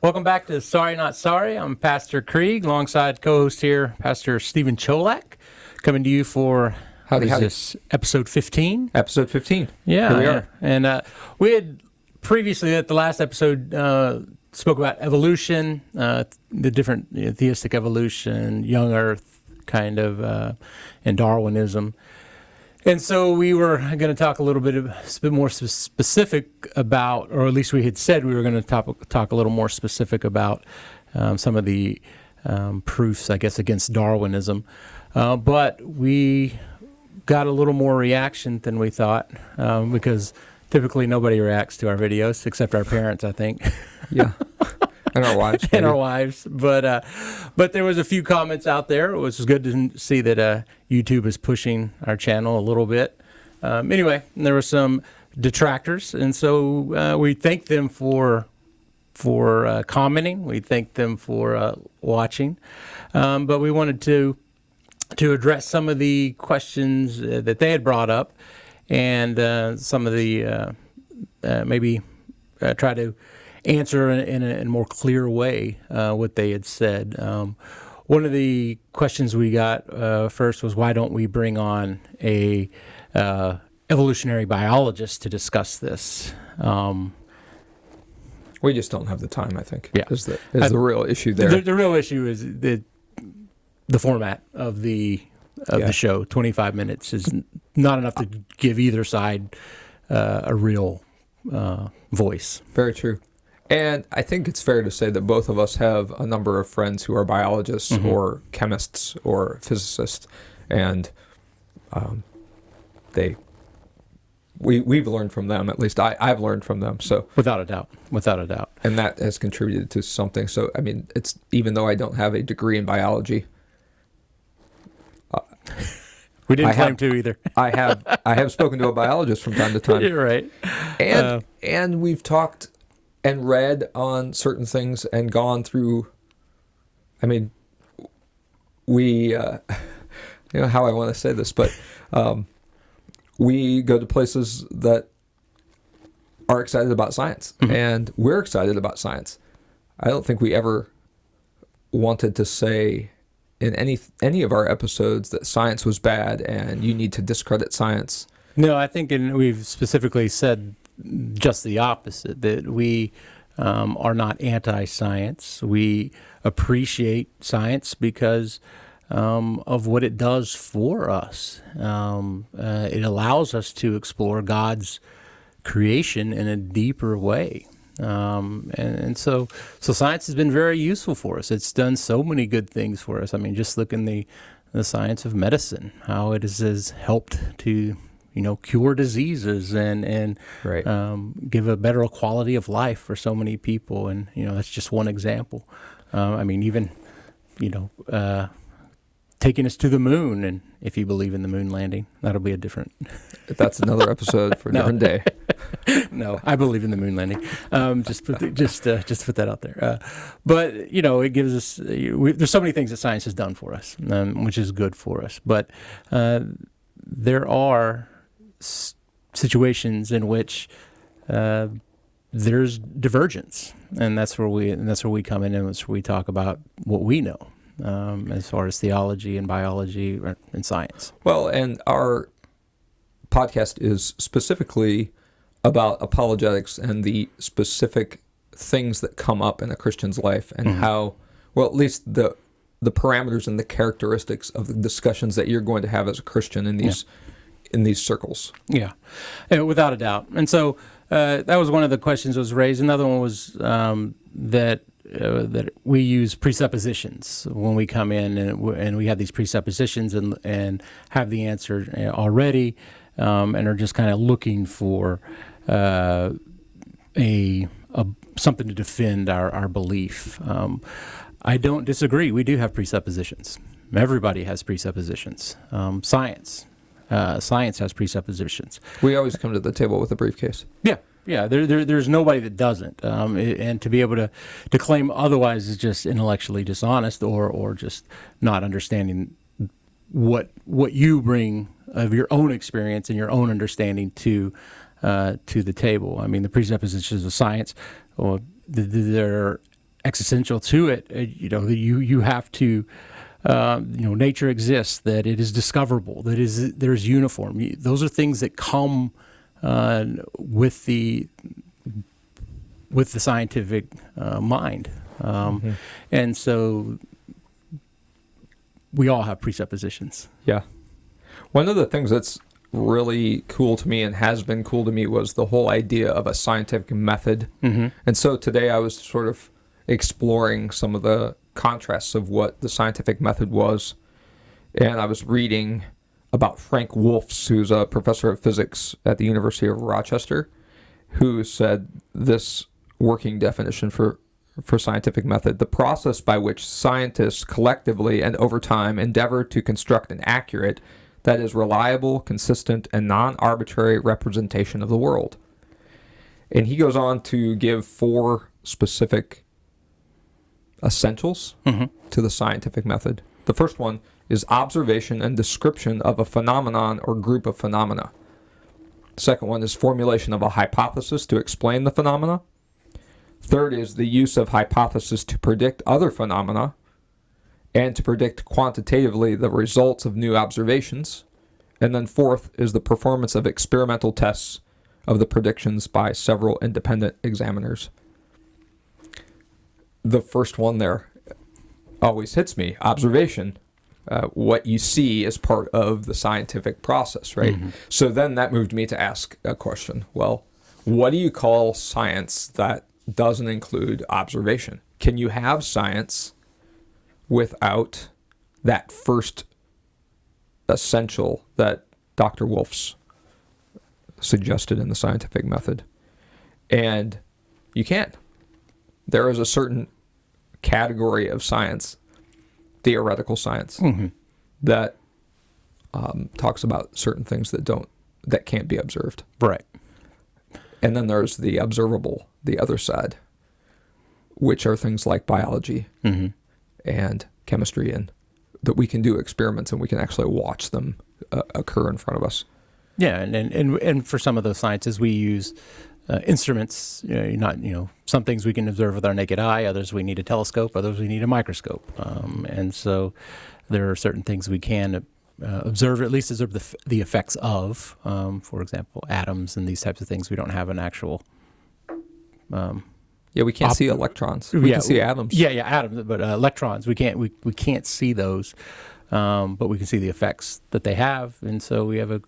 Welcome back to Sorry Not Sorry. I'm Pastor Krieg, alongside co-host here, Pastor Stephen Cholak, coming to you for Howdy. This episode 15. Episode 15. Yeah, Here we are. And we had previously at the last episode spoke about evolution, the different theistic evolution, young Earth kind of, and Darwinism. And so we were going to talk a bit more specific about, or at least we had said we were going to talk a little more specific about some of the proofs, I guess, against Darwinism. But we got a little more reaction than we thought, because typically nobody reacts to our videos except our parents, I think. Yeah. And our wives. And our wives. But there was a few comments out there. It was good to see that YouTube is pushing our channel a little bit. Anyway, there were some detractors, and so we thank them for commenting. We thank them for watching. But we wanted to address some of the questions that they had brought up, and some of the maybe try to answer in a more clear way what they had said. One of the questions we got first was, why don't we bring on a evolutionary biologist to discuss this? We just don't have the time, I think. Yeah. Is the real issue there. The real issue is the format of the show. 25 minutes is not enough to give either side a real voice. Very true. And I think it's fair to say that both of us have a number of friends who are biologists or chemists or physicists, and we've learned from them. At least I've learned from them. So without a doubt, and that has contributed to something. So I mean, it's even though I don't have a degree in biology, we didn't claim to either. I have spoken to a biologist from time to time. You're right, and we've talked and read on certain things and gone through. I mean, we, how I want to say this, but we go to places that are excited about science, and we're excited about science. I don't think we ever wanted to say in any of our episodes that science was bad and you need to discredit science. No, I think we've specifically said just the opposite, that we are not anti-science. We appreciate science because of what it does for us. It allows us to explore God's creation in a deeper way. And so science has been very useful for us. It's done so many good things for us. I mean, just look in the science of medicine, how it has helped to cure diseases and Right. Give a better quality of life for so many people. And, that's just one example. I mean, even, taking us to the moon. And if you believe in the moon landing, that'll be a different. That's another episode for a different day. No, I believe in the moon landing. Just put that out there. But it gives us. There's so many things that science has done for us, which is good for us. But there are situations in which there's divergence, and that's where we come in, and that's where we talk about what we know as far as theology and biology and science. Well, and our podcast is specifically about apologetics and the specific things that come up in a Christian's life, and how, well, at least the parameters and the characteristics of the discussions that you're going to have as a Christian in these circles. Yeah, without a doubt. And so that was one of the questions that was raised. Another one was that we use presuppositions when we come in, and we have these presuppositions and have the answer already, and are just kind of looking for something to defend our belief. I don't disagree. We do have presuppositions. Everybody has presuppositions. Science has presuppositions. We always come to the table with a briefcase. Yeah. There's nobody that doesn't. And to be able to claim otherwise is just intellectually dishonest, or just not understanding what you bring of your own experience and your own understanding to the table. I mean, the presuppositions of science, they're existential to it. You have to. Nature exists, that it is discoverable, that there's uniform. Those are things that come with the scientific mind, and so we all have presuppositions. Yeah. One of the things that's really cool to me and has been cool to me was the whole idea of a scientific method. Mm-hmm. And so today I was sort of exploring some of the contrasts of what the scientific method was. And I was reading about Frank Wolfs, who's a professor of physics at the University of Rochester, who said this working definition for scientific method: the process by which scientists collectively and over time endeavor to construct an accurate, that is, reliable, consistent, and non-arbitrary representation of the world. And he goes on to give 4 specific essentials to the scientific method. The first one is observation and description of a phenomenon or group of phenomena. The second one is formulation of a hypothesis to explain the phenomena. Third is the use of hypothesis to predict other phenomena and to predict quantitatively the results of new observations. And then fourth is the performance of experimental tests of the predictions by several independent examiners. The first one there always hits me: observation. What you see is part of the scientific process, right? Mm-hmm. So then that moved me to ask a question. Well, what do you call science that doesn't include observation? Can you have science without that first essential that Dr. Wolfs suggested in the scientific method? And you can't. There is a certain category of science, theoretical science, that talks about certain things that can't be observed. Right. And then there's the observable, the other side, which are things like biology and chemistry, and that we can do experiments and we can actually watch them occur in front of us. Yeah, and for some of those sciences we use instruments. Some things we can observe with our naked eye, others we need a telescope, others we need a microscope, and so there are certain things we can observe, at least observe the effects of. For example, atoms and these types of things. We don't have an actual. We can't see electrons. We can see atoms. Yeah, atoms, but electrons we can't. We can't see those, but we can see the effects that they have, and so we have a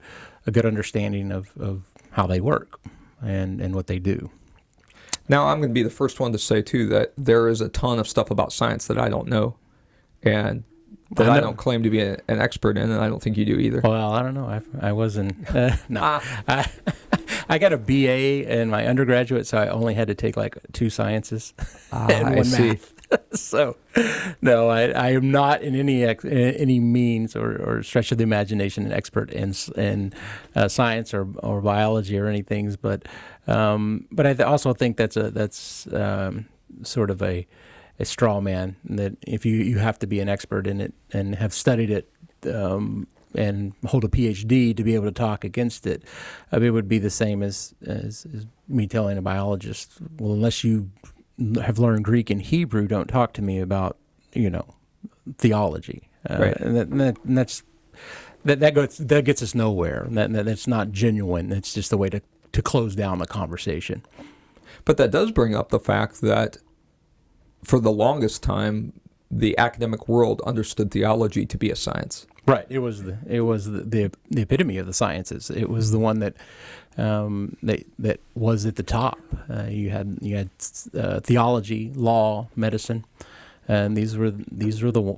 good understanding of how they work and what they do. Now, I'm going to be the first one to say, too, that there is a ton of stuff about science that I don't know, and that I don't claim to be an expert in, and I don't think you do either. Well, I don't know. I wasn't. No. I got a BA in my undergraduate, so I only had to take like 2 sciences and 1 math. So, no, I am not in any means or stretch of the imagination an expert in science or biology or anything. But I also think that's sort of a straw man, that if you have to be an expert in it and have studied it and hold a PhD to be able to talk against it. It would be the same as me telling a biologist, well, unless you have learned Greek and Hebrew, don't talk to me about theology. Right. And that gets us nowhere. That's not genuine. It's just a way to close down the conversation. But that does bring up the fact that for the longest time, the academic world understood theology to be a science. Right. It was the epitome of the sciences. It was the one that was at the top. You had theology, law, medicine, and these were the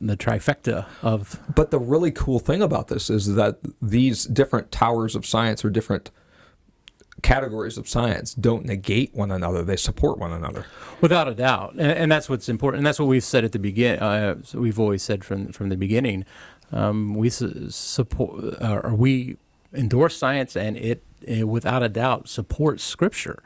trifecta of. But the really cool thing about this is that these different towers of science, or different categories of science, don't negate one another. They support one another. Without a doubt. And that's what's important. And that's what we've said at the beginning. We've always said from the beginning. We support, or we endorse science, and it without a doubt supports Scripture.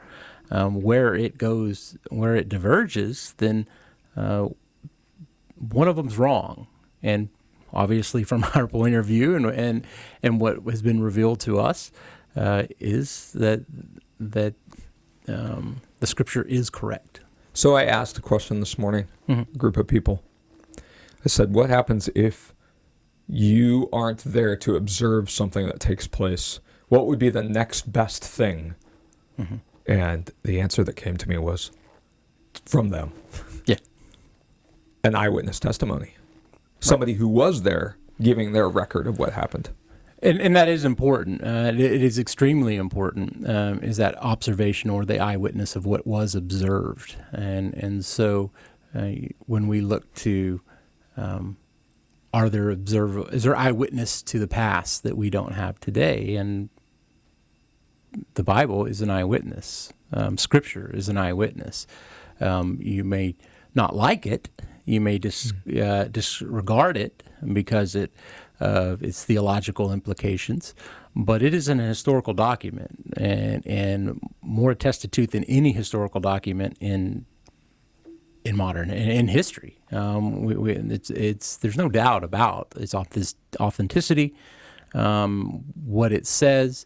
Where it diverges, then one of them's wrong. And obviously, from our point of view, and what has been revealed to us, is that the Scripture is correct. So I asked a question this morning, a group of people. I said, what happens if you aren't there to observe something that takes place? What would be the next best thing? And the answer that came to me was from them. Yeah. An eyewitness testimony. Somebody who was there giving their record of what happened. And that is important. It is extremely important, is that observation or the eyewitness of what was observed. And so when we look to, is there eyewitness to the past that we don't have today? And the Bible is an eyewitness. Scripture is an eyewitness. You may not like it. You may disregard it because its theological implications, but it is an historical document, and more attested to than any historical document in modern in history. There's no doubt about its authenticity, what it says.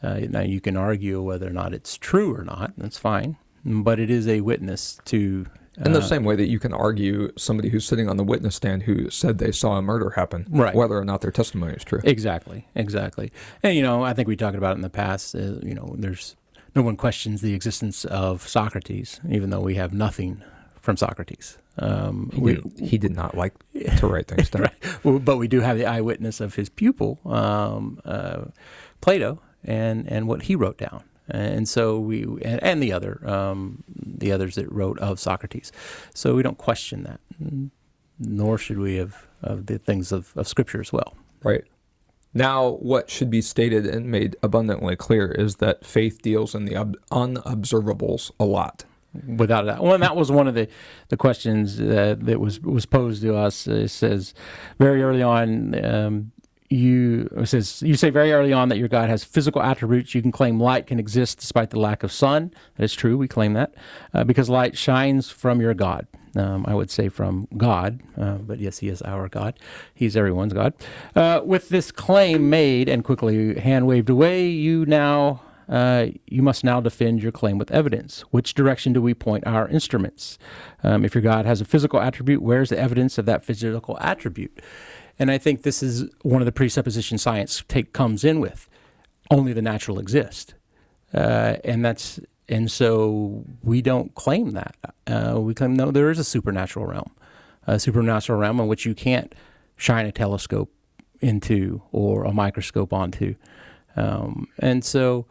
Now you can argue whether or not it's true or not. That's fine, but it is a witness to. In the same way that you can argue somebody who's sitting on the witness stand who said they saw a murder happen, right, whether or not their testimony is true. Exactly. And, I think we talked about it in the past, there's no one questions the existence of Socrates, even though we have nothing from Socrates. He did not like to write things down. Right. Well, but we do have the eyewitness of his pupil, Plato, and what he wrote down. And so and the others that wrote of Socrates. So we don't question that, nor should we of the things of Scripture as well. Right. Now, what should be stated and made abundantly clear is that faith deals in the unobservables a lot. Without a doubt. Well, and that was one of the questions that was posed to us. It says very early on, you say very early on that your God has physical attributes. You can claim light can exist despite the lack of sun. That is true. We claim that because light shines from your God. I would say from God, but yes, he is our God. He's everyone's God. With this claim made and quickly hand waved away, you must now defend your claim with evidence. Which direction do we point our instruments? If your God has a physical attribute, where's the evidence of that physical attribute? And I think this is one of the presuppositions science comes in with. Only the natural exist. And so we don't claim that. We claim, no, there is a supernatural realm in which you can't shine a telescope into or a microscope onto. And so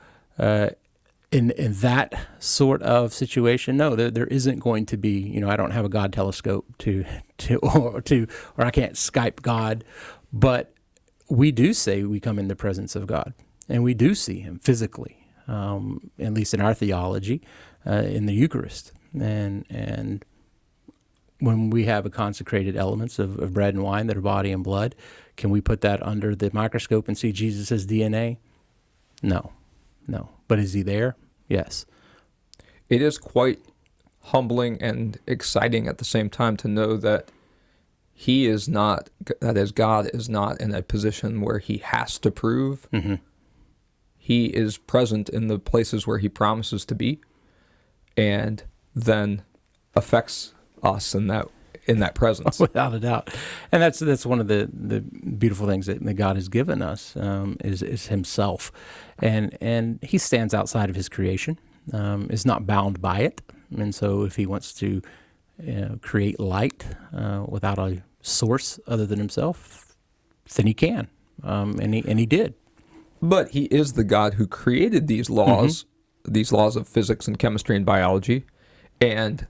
in that sort of situation, no, there isn't going to be, I don't have a God telescope or I can't Skype God, but we do say we come in the presence of God and we do see him physically, at least in our theology, in the Eucharist. And when we have a consecrated elements of bread and wine that are body and blood, can we put that under the microscope and see Jesus' DNA? No. But is he there? Yes. It is quite humbling and exciting at the same time to know that God is not in a position where he has to prove. Mm-hmm. He is present in the places where he promises to be, and then affects us in that presence. Without a doubt. And that's one of the beautiful things that God has given us, is himself. And he stands outside of his creation, is not bound by it. And so if he wants to create light without a source other than himself, then he can. And he did. But he is the God who created these laws, these laws of physics and chemistry and biology, and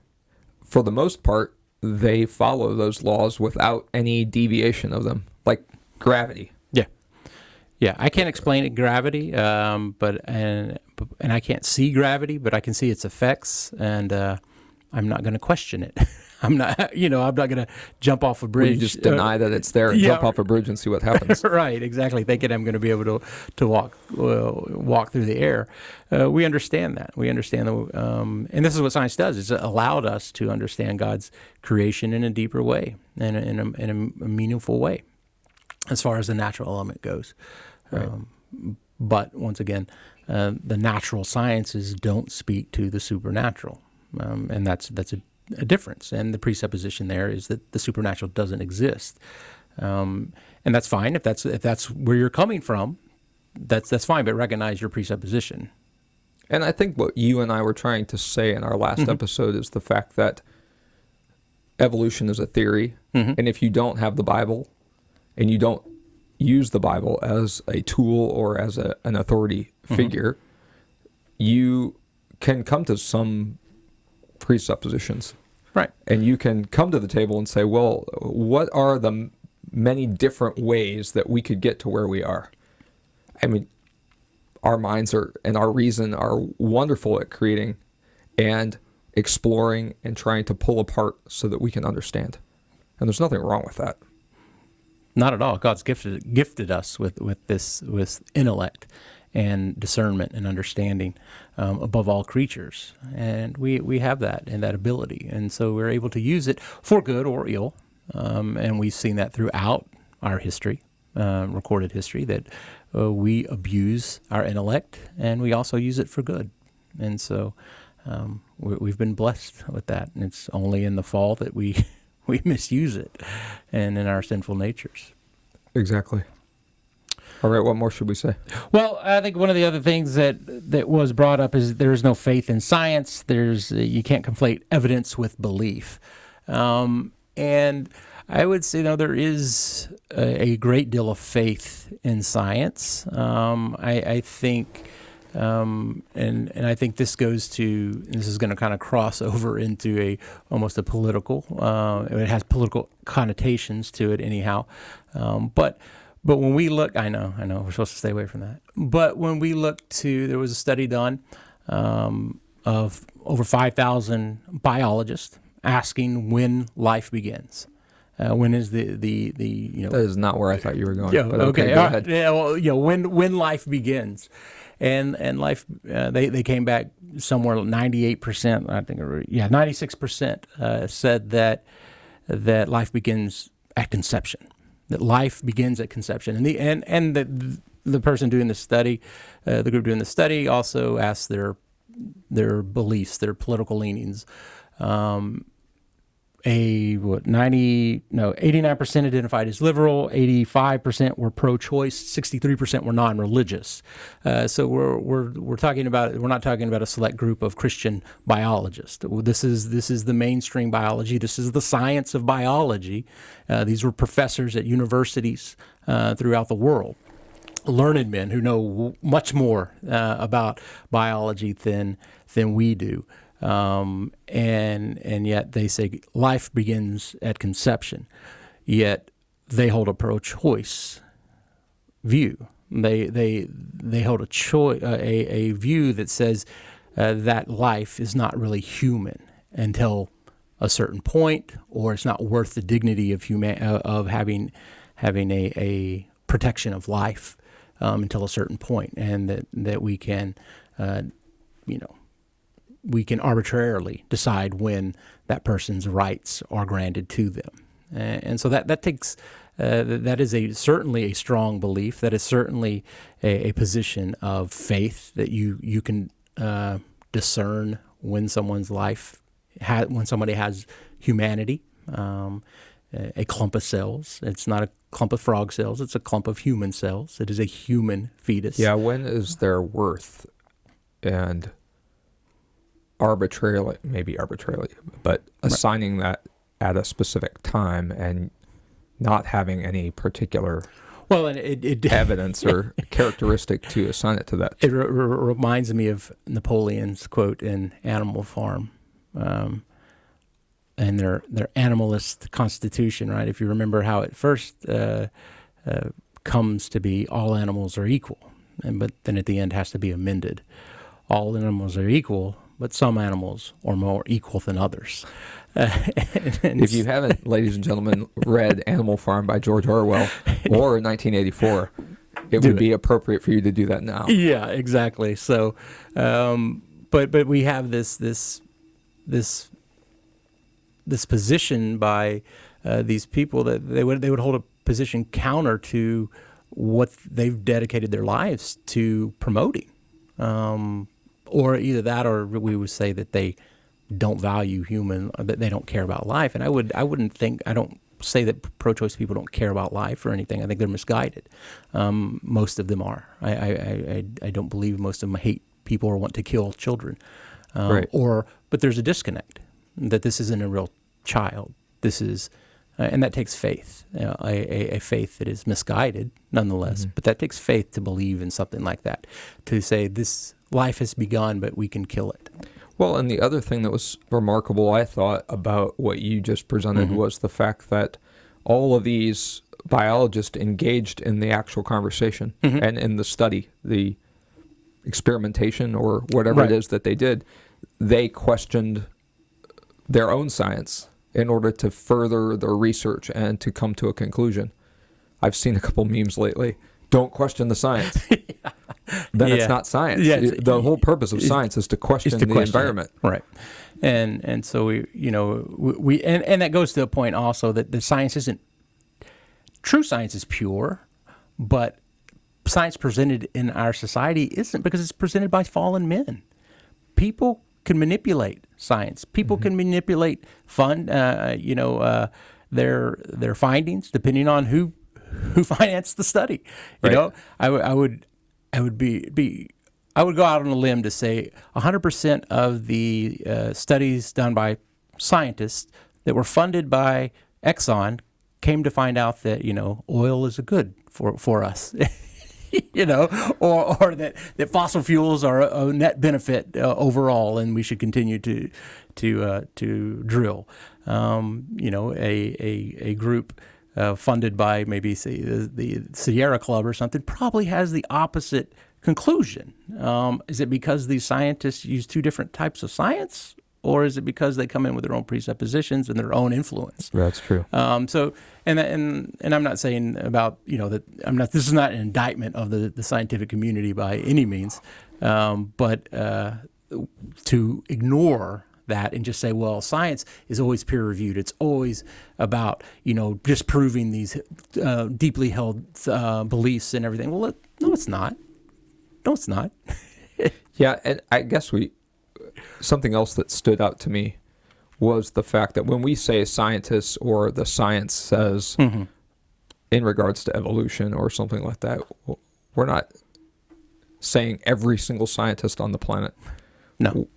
for the most part, they follow those laws without any deviation of them, like gravity. Yeah, I can't explain gravity, but I can't see gravity, but I can see its effects, and I'm not going to question it. I'm not going to jump off a bridge. You just deny that it's there and jump off a bridge and see what happens. Right, exactly. Thinking I'm going to be able to walk through the air. We understand that. We understand and this is what science does. It's allowed us to understand God's creation in a deeper way, in a meaningful way, as far as the natural element goes. Right. But once again, the natural sciences don't speak to the supernatural. and that's a difference. And the presupposition there is that the supernatural doesn't exist, and that's fine if that's where you're coming from. That's fine, but recognize your presupposition. And I think what you and I were trying to say in our last episode is the fact that evolution is a theory, and if you don't have the Bible and you don't use the Bible as a tool or as an authority figure, you can come to some presuppositions. Right. And you can come to the table and say, well, what are the many different ways that we could get to where we are? I mean, our minds and our reason are wonderful at creating and exploring and trying to pull apart so that we can understand. And there's nothing wrong with that. Not at all. God's gifted us with intellect and discernment and understanding above all creatures, and we have that and that ability, and so we're able to use it for good or ill, and we've seen that throughout our history, recorded history, that we abuse our intellect and we also use it for good, and so we've been blessed with that, and it's only in the fall that we misuse it and in our sinful natures. Exactly. All right, what more should we say? Well, I think one of the other things that was brought up is there is no faith in science. You can't conflate evidence with belief. And I would say, there is a great deal of faith in science. I think, and I think this goes to, this is going to kind of cross over into almost a political, it has political connotations to it anyhow. But when we look, I know, we're supposed to stay away from that. But when we look there was a study done of over 5,000 biologists asking when life begins. When is the That is not where I thought you were going. Yeah. But Okay. Go ahead. Yeah. Well, when life begins, and life, they came back somewhere 98%. I think, 96% said that life begins at conception. That life begins at conception, and the person doing the study, the group doing the study, also asked their beliefs, their political leanings. 89% identified as liberal, 85% were pro-choice, 63% were non-religious. So we're talking about, we're not talking about a select group of Christian biologists. This is the mainstream biology. This is the science of biology. These were professors at universities throughout the world, learned men who know much more about biology than we do. And yet they say life begins at conception, yet they hold a pro-choice view. They hold a view that says that life is not really human until a certain point, or it's not worth the dignity of having a protection of life until a certain point, and that we can we can arbitrarily decide when that person's rights are granted to them. And so that takes, that is certainly a strong belief. That is certainly a position of faith, that you can discern when someone's life, when somebody has humanity, a clump of cells. It's not a clump of frog cells, it's a clump of human cells. It is a human fetus. Yeah, when is their worth and maybe arbitrarily, but assigning that at a specific time and not having any particular and it evidence or characteristic to assign it to that. It reminds me of Napoleon's quote in Animal Farm, and their animalist constitution, right? If you remember how it first comes to be, all animals are equal, but then at the end has to be amended. All animals are equal, but some animals are more equal than others. If you haven't, ladies and gentlemen, read Animal Farm by George Orwell or 1984, it would be appropriate for you to do that now. Yeah, exactly. So, but we have this position by these people that they would hold a position counter to what they've dedicated their lives to promoting. Or either that, or we would say that they don't value that they don't care about life. And I don't say that pro-choice people don't care about life or anything. I think they're misguided. Most of them are. I don't believe most of them hate people or want to kill children. Right. But there's a disconnect that this isn't a real child. This is, and that takes faith, a faith that is misguided nonetheless. But that takes faith to believe in something like that, to say this life has begun, but we can kill it. Well, and the other thing that was remarkable, I thought, about what you just presented was the fact that all of these biologists engaged in the actual conversation and in the study, the experimentation or whatever it is that they did. They questioned their own science in order to further their research and to come to a conclusion. I've seen a couple memes lately. Don't question the science. Then it's not science. Yeah, the whole purpose of science is to question the environment. Right. And so we and that goes to the point also that the science isn't, true science is pure, but science presented in our society isn't, because it's presented by fallen men. People can manipulate science. People can manipulate their findings depending on who financed the study. You know, I would go out on a limb to say 100% of the studies done by scientists that were funded by Exxon came to find out that, oil is a good for us. Or that fossil fuels are a net benefit overall, and we should continue to drill. A group funded by maybe say the Sierra Club or something probably has the opposite conclusion. Is it because these scientists use two different types of science, or is it because they come in with their own presuppositions and their own influence? That's true. And I'm not saying about that. This is not an indictment of the scientific community by any means, but to ignore that and just say, well, science is always peer reviewed. It's always about disproving these deeply held beliefs and everything. Well, no, it's not. No, it's not. Yeah, and I guess something else that stood out to me was the fact that when we say scientists or the science says in regards to evolution or something like that, we're not saying every single scientist on the planet. No.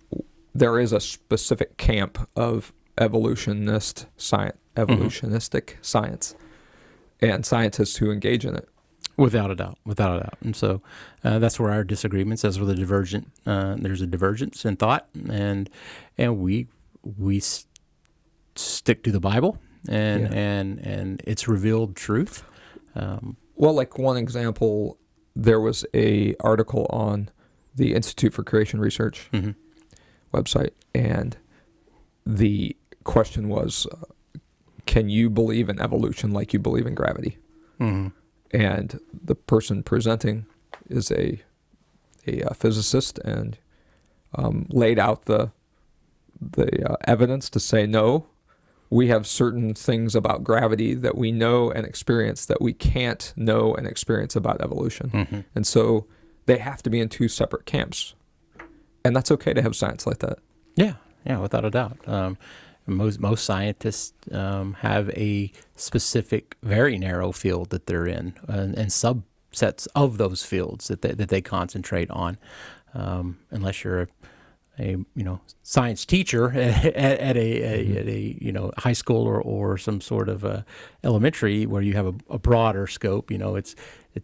There is a specific camp of evolutionistic science and scientists who engage in it. Without a doubt. And so that's where our disagreements, as with there's a divergence in thought, and we stick to the Bible and its revealed truth. Well, like one example, there was a article on the Institute for Creation Research website, and the question was, can you believe in evolution like you believe in gravity? And the person presenting is a physicist and laid out the evidence to say, no, we have certain things about gravity that we know and experience that we can't know and experience about evolution. And so they have to be in two separate camps. And that's okay to have science like that. Yeah, without a doubt. Most scientists have a specific, very narrow field that they're in, and subsets of those fields that they concentrate on. Unless you're a science teacher at a high school or some sort of elementary where you have a broader scope. It's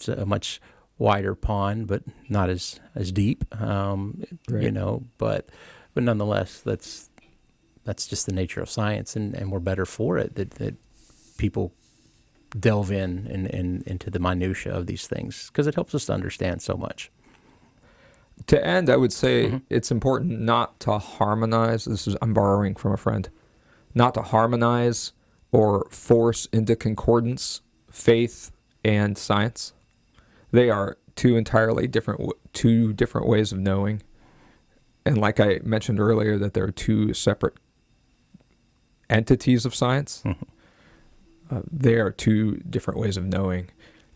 a much wider pond, but not as deep. But nonetheless, that's just the nature of science, and we're better for it that people delve into the minutia of these things, because it helps us to understand so much. To end, I would say it's important not to harmonize. I'm borrowing from a friend. Not to harmonize or force into concordance faith and science. They are two different ways of knowing. And like I mentioned earlier, that there are two separate entities of science. They are two different ways of knowing,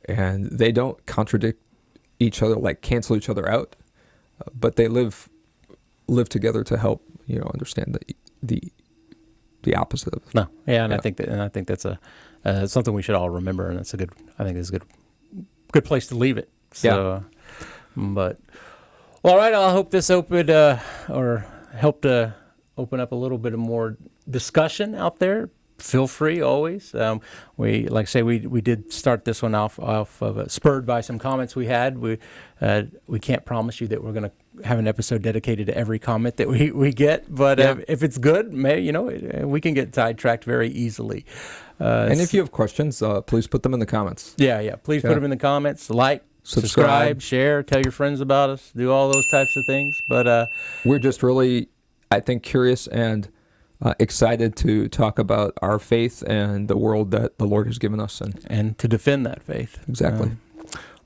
and they don't contradict each other, like cancel each other out, but they live together to help understand the opposite of it. No, yeah, and Yeah. I think that's something we should all remember, and that's I think it's a good place to leave it. So, but well, all right, I hope this opened or helped to open up a little bit of more discussion out there. Feel free always. We did start this one off of spurred by some comments we had. We can't promise you that we're going to have an episode dedicated to every comment that we get, but if it's good, we can get sidetracked very easily. And if you have questions, please put them in the comments. Yeah. Please put them in the comments. Like, subscribe, share, tell your friends about us. Do all those types of things. But we're just really, I think, curious and excited to talk about our faith and the world that the Lord has given us, and to defend that faith. Exactly.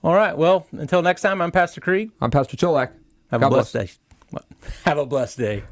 All right. Well, until next time, I'm Pastor Krieg. I'm Pastor Cholak. Have God a blessed bless. day. Have a blessed day.